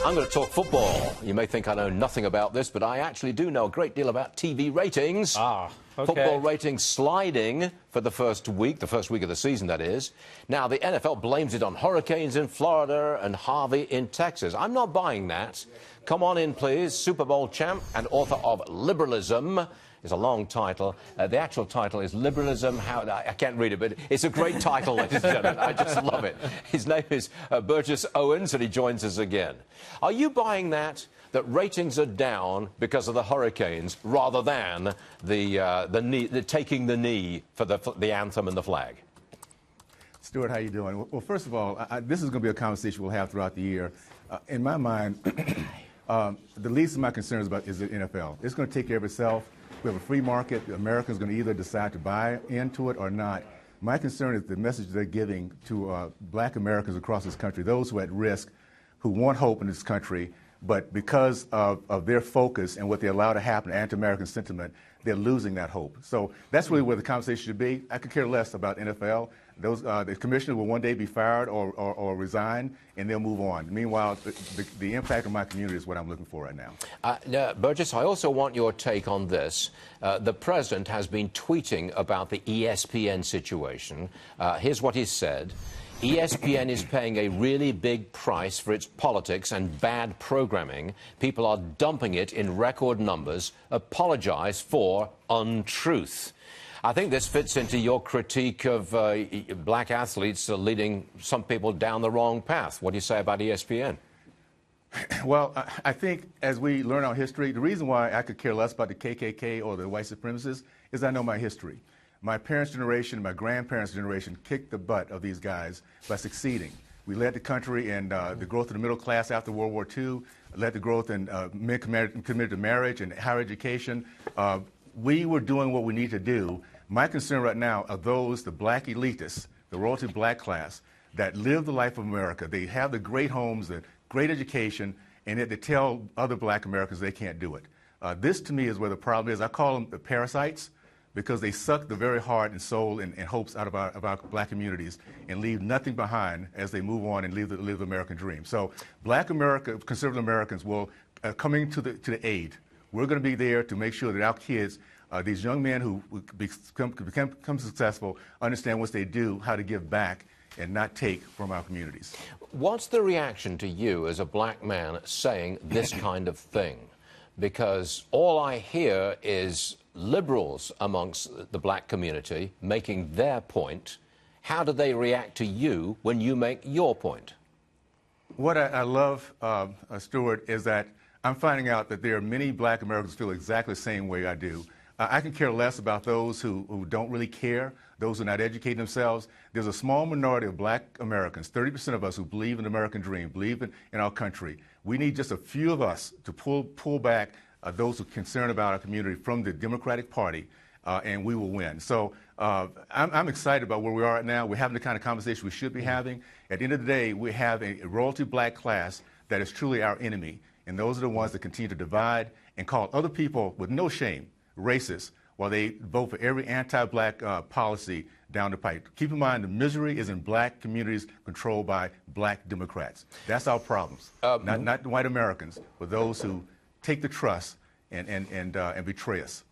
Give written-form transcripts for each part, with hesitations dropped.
I'm going to talk football. You may think I know nothing about this, but I actually do know a great deal about TV ratings. Okay. Football ratings sliding for the first week of the season, that is. Now, the NFL blames it on hurricanes in Florida and Harvey in Texas. I'm not buying that. Come on in, please. Super Bowl champ and author of Liberalism. It's a long title. The actual title is Liberalism. I can't read it, but it's a great title, ladies and gentlemen. I just love it. His name is Burgess Owens, and he joins us again. Are you buying that ratings are down because of the hurricanes rather than the taking the knee for the anthem and the flag? Stuart, how you doing? Well, first of all, this is going to be a conversation we'll have throughout the year. In my mind, the least of my concerns about is the NFL. It's going to take care of itself. We have a free market. Americans are going to either decide to buy into it or not. My concern is the message they're giving to black Americans across this country, those who are at risk, who want hope in this country, but because of their focus and what they allow to happen, anti-American sentiment, they're losing that hope. So that's really where the conversation should be. I could care less about NFL. The commissioner will one day be fired or resign, and they'll move on. Meanwhile, the impact on my community is what I'm looking for right now. Burgess, I also want your take on this. The president has been tweeting about the ESPN situation. Here's what he said. ESPN is paying a really big price for its politics and bad programming. People are dumping it in record numbers. Apologize for untruth. I think this fits into your critique of black athletes leading some people down the wrong path. What do you say about ESPN? Well, I think as we learn our history, the reason why I could care less about the KKK or the white supremacists is I know my history. My parents' generation, my grandparents' generation kicked the butt of these guys by succeeding. We led the country in the growth of the middle class after World War II, led the growth in men committed to marriage and higher education. We were doing what we need to do. My concern right now are those, the black elitists, the royalty black class, that live the life of America. They have the great homes, the great education, and yet they tell other black Americans they can't do it. This, to me, is where the problem is. I call them the parasites, because they suck the very heart and soul and hopes out of our black communities and leave nothing behind as they move on and live the American dream. So black America, conservative Americans will coming to the aid. We're going to be there to make sure that our kids, these young men who become successful, understand once they do how to give back and not take from our communities. What's the reaction to you as a black man saying this kind of thing? Because all I hear is liberals amongst the black community making their point. How do they react to you when you make your point? What I love, Stuart, is that I'm finding out that there are many black Americans who feel exactly the same way I do. I can care less about those who don't really care, those who are not educating themselves. There's a small minority of black Americans, 30% of us, who believe in the American dream, believe in our country. We need just a few of us to pull back those who are concerned about our community from the Democratic Party, and we will win. So I'm excited about where we are right now. We're having the kind of conversation we should be having. At the end of the day, we have a royalty black class that is truly our enemy, and those are the ones that continue to divide and call other people with no shame racist while they vote for every anti-black policy down the pipe. Keep in mind, the misery is in black communities controlled by black Democrats. That's our problems, not white Americans, but those who take the trust and betray us.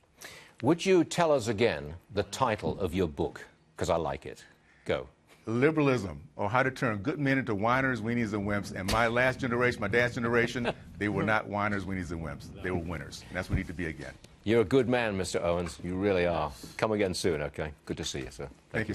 Would you tell us again the title of your book? Because I like it. Go. Liberalism, or how to turn good men into whiners, weenies, and wimps. And my last generation, my dad's generation, they were not whiners, weenies, and wimps. They were winners. And that's what we need to be again. You're a good man, Mr. Owens. You really are. Come again soon, okay? Good to see you, sir. Thank you.